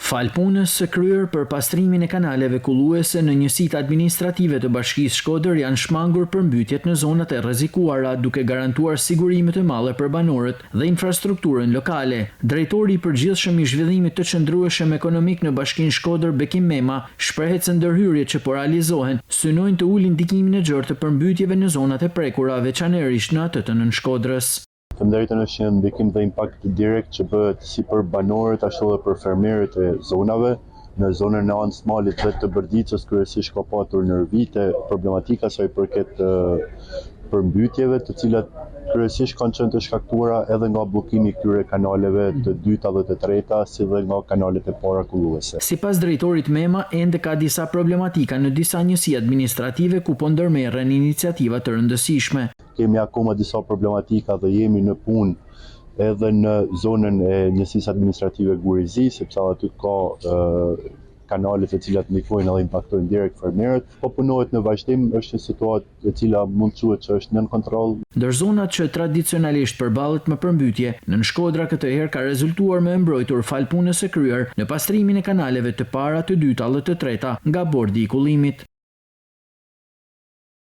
Fal punës së kryer për pastrimin e kanaleve kulluese në njësitë administrative të Bashkisë Shkodër janë shmangur përmbytjet në zonat e rrezikuara, duke garantuar sigurime të mëdha për banorët dhe infrastrukturën lokale. Drejtori i përgjithshëm i zhvillimit të qëndrueshëm ekonomik në Bashkinë Shkodër, Bekim Mema, shprehet se ndërhyrjet që po realizohen synojnë të ulin ndikimin e gjerë të përmbytjeve në zonat e prekura, veçanërisht në atë të Nën Shkodrës. Përndërritën është një ndikim dhe impakt direkt që bëhet si për banorët ashtu edhe për fermerët e zonave. Në zonën e Anës Malit dhe të Bërdicës kryesisht ka patur në vite problematika sa i përket përmbytjeve, të cilat kryesisht kanë qenë të shkaktuara edhe nga bllokimi i këtyre kanaleve të dyta dhe të treta, si dhe nga kanalet e para kulluese. Sipas drejtorit Mema, ende ka disa problematika në disa njësi administrative ku po ndërmerren iniciativa të rëndësishme. Kemi akoma disa problematika dhe jemi në punë edhe në zonën e njësisë administrative Gurizi, sepse aty ka kanalet e cilat ndikojnë edhe impaktojnë direkt fermerët, po punohet në vazhdim, është një situatë e cila mund të quhet që është nën kontroll. Ndër zonat që tradicionalisht përballet me përmbytje, Nën Shkodra këtë herë ka rezultuar me mbrojtur fal punës së kryer në pastrimin e kanaleve të para, të dyta dhe të treta nga bordi i kullimit.